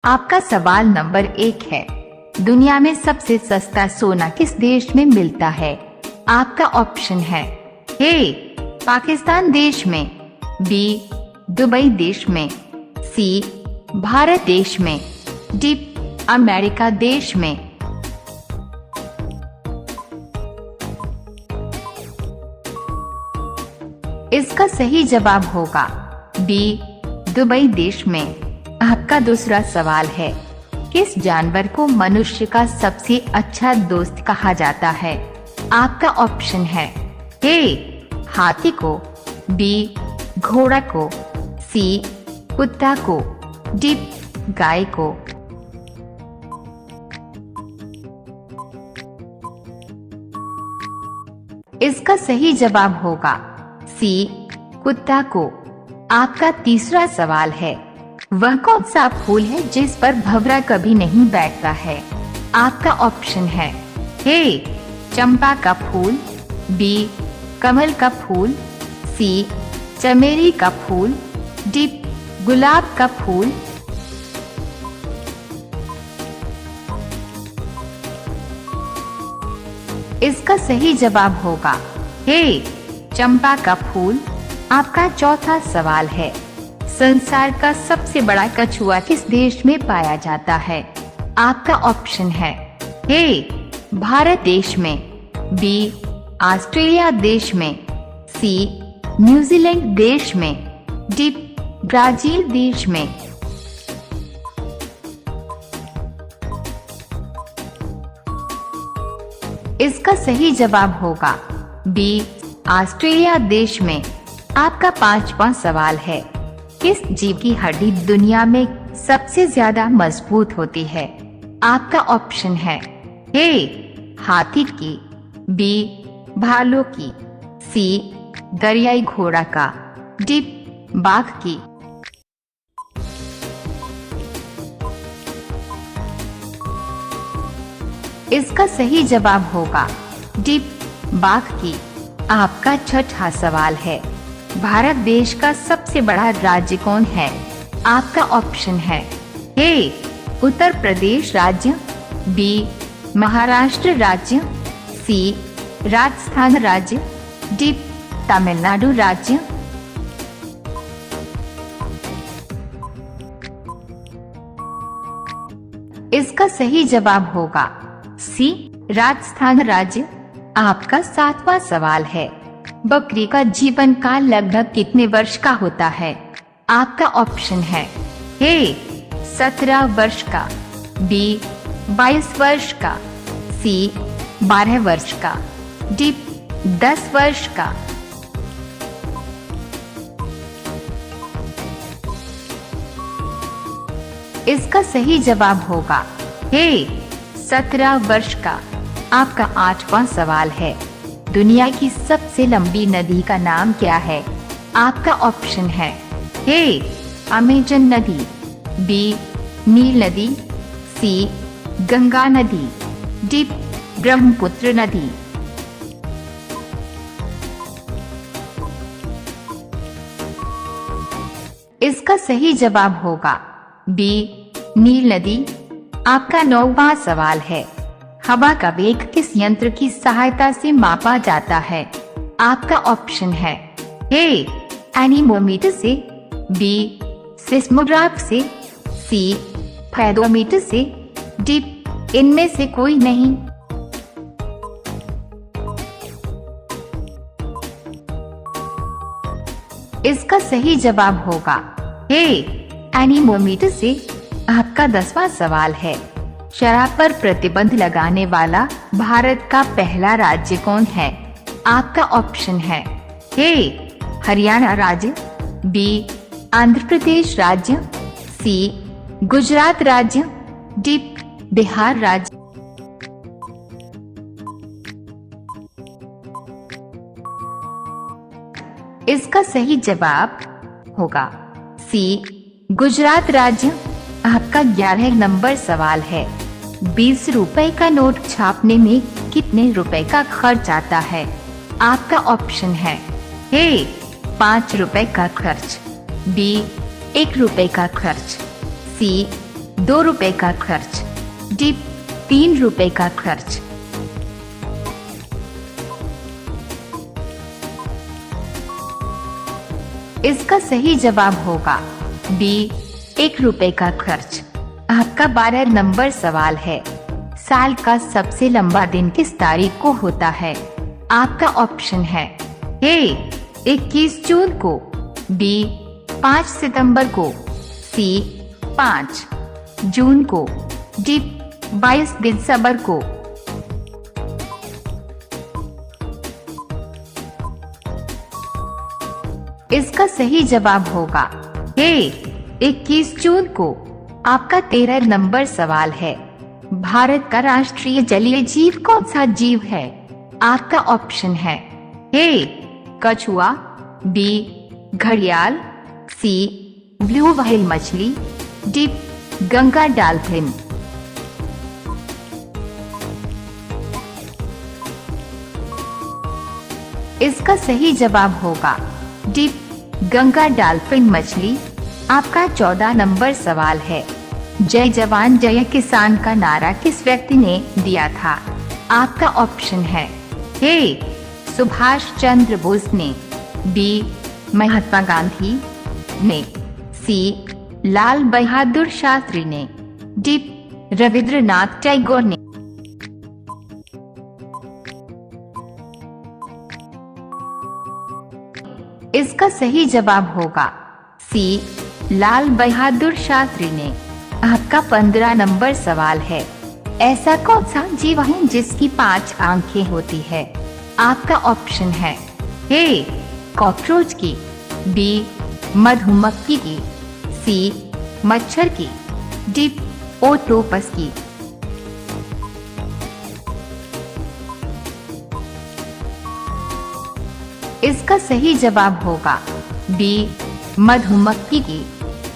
आपका सवाल नंबर 1 है, दुनिया में सबसे सस्ता सोना किस देश में मिलता है? आपका ऑप्शन है ए पाकिस्तान देश में, बी दुबई देश में, सी भारत देश में, डी अमेरिका देश में। इसका सही जवाब होगा बी दुबई देश में। आपका दूसरा सवाल है, किस जानवर को मनुष्य का सबसे अच्छा दोस्त कहा जाता है? आपका ऑप्शन है ए हाथी को, बी घोड़ा को, सी कुत्ता को, डी गाय को। इसका सही जवाब होगा सी कुत्ता को। आपका तीसरा सवाल है, वह कौन सा फूल है जिस पर भंवरा कभी नहीं बैठता है? आपका ऑप्शन है ए चंपा का फूल, बी कमल का फूल, सी चमेली का फूल, डी गुलाब का फूल। इसका सही जवाब होगा ए चंपा का फूल। आपका चौथा सवाल है, संसार का सबसे बड़ा कछुआ किस देश में पाया जाता है? आपका ऑप्शन है ए भारत देश में, बी ऑस्ट्रेलिया देश में, सी न्यूजीलैंड देश में, डी ब्राजील देश में। इसका सही जवाब होगा बी ऑस्ट्रेलिया देश में। आपका पांचवा सवाल है, किस जीव की हड्डी दुनिया में सबसे ज्यादा मजबूत होती है? आपका ऑप्शन है ए हाथी की, बी भालू की, सी दरियाई घोड़ा का, डी बाघ की। इसका सही जवाब होगा डी बाघ की। आपका छठा सवाल है, भारत देश का सबसे बड़ा राज्य कौन है? आपका ऑप्शन है ए उत्तर प्रदेश राज्य, बी महाराष्ट्र राज्य, सी राजस्थान राज्य, डी तमिलनाडु राज्य। इसका सही जवाब होगा सी राजस्थान राज्य। आपका सातवां सवाल है, बकरी का जीवन काल लगभग कितने वर्ष का होता है? आपका ऑप्शन है ए 17 वर्ष का, बी 22 वर्ष का, सी 12 वर्ष का, डी 10 वर्ष का। इसका सही जवाब होगा ए 17 वर्ष का। आपका आठवां सवाल है, दुनिया की सबसे लंबी नदी का नाम क्या है? आपका ऑप्शन है ए अमेजन नदी, बी नील नदी, सी गंगा नदी, डी ब्रह्मपुत्र नदी। इसका सही जवाब होगा बी नील नदी। आपका 9वां सवाल है, हवा का वेग किस यंत्र की सहायता से मापा जाता है? आपका ऑप्शन है ए एनीमोमीटर से, बी सिस्मोग्राफ से, सी फेरोमीटर से, डी इनमें से कोई नहीं। इसका सही जवाब होगा ए एनीमोमीटर से। आपका 10वां सवाल है, शराब पर प्रतिबंध लगाने वाला भारत का पहला राज्य कौन है? आपका ऑप्शन है ए हरियाणा राज्य, बी आंध्र प्रदेश राज्य, सी गुजरात राज्य, डी बिहार राज्य। इसका सही जवाब होगा सी गुजरात राज्य। आपका 11 नंबर सवाल है, 20 रुपए का नोट छापने में कितने रुपए का खर्च आता है? आपका ऑप्शन है ए 5 रुपए का खर्च, बी 1 रुपए का खर्च, सी ₹2 का खर्च। डी, ₹3 का खर्च। इसका सही जवाब होगा बी, ₹1 का खर्च। आपका 12 नंबर सवाल है, साल का सबसे लंबा दिन किस तारीख को होता है? आपका ऑप्शन है ए, 21 जून को, बी, 5 सितंबर को, सी, 5 जून को, डी, 22 दिसंबर को। इसका सही जवाब होगा ए, 21 जून को। आपका 13 नंबर सवाल है, भारत का राष्ट्रीय जलीय जीव कौन सा जीव है? आपका ऑप्शन है ए, कछुआ, बी, घड़ियाल, सी, ब्लू व्हेल मछली, डी, गंगा डॉल्फिन। इसका सही जवाब होगा डी, गंगा डॉल्फिन मछली। आपका 14 नंबर सवाल है, जय जवान जय किसान का नारा किस व्यक्ति ने दिया था? आपका ऑप्शन है ए, सुभाष चंद्र बोस ने, बी, महात्मा गांधी ने, सी, लाल बहादुर शास्त्री ने, डी, रविंद्रनाथ टैगोर ने। इसका सही जवाब होगा सी, लाल बहादुर शास्त्री ने। आपका 15 नंबर सवाल है, ऐसा कौन सा जीव है जिसकी 5 आंखें होती है? आपका ऑप्शन है ए, कॉकरोच की, बी, मधुमक्खी की, सी, मच्छर की, डी, ऑक्टोपस की। इसका सही जवाब होगा बी, मधुमक्खी की।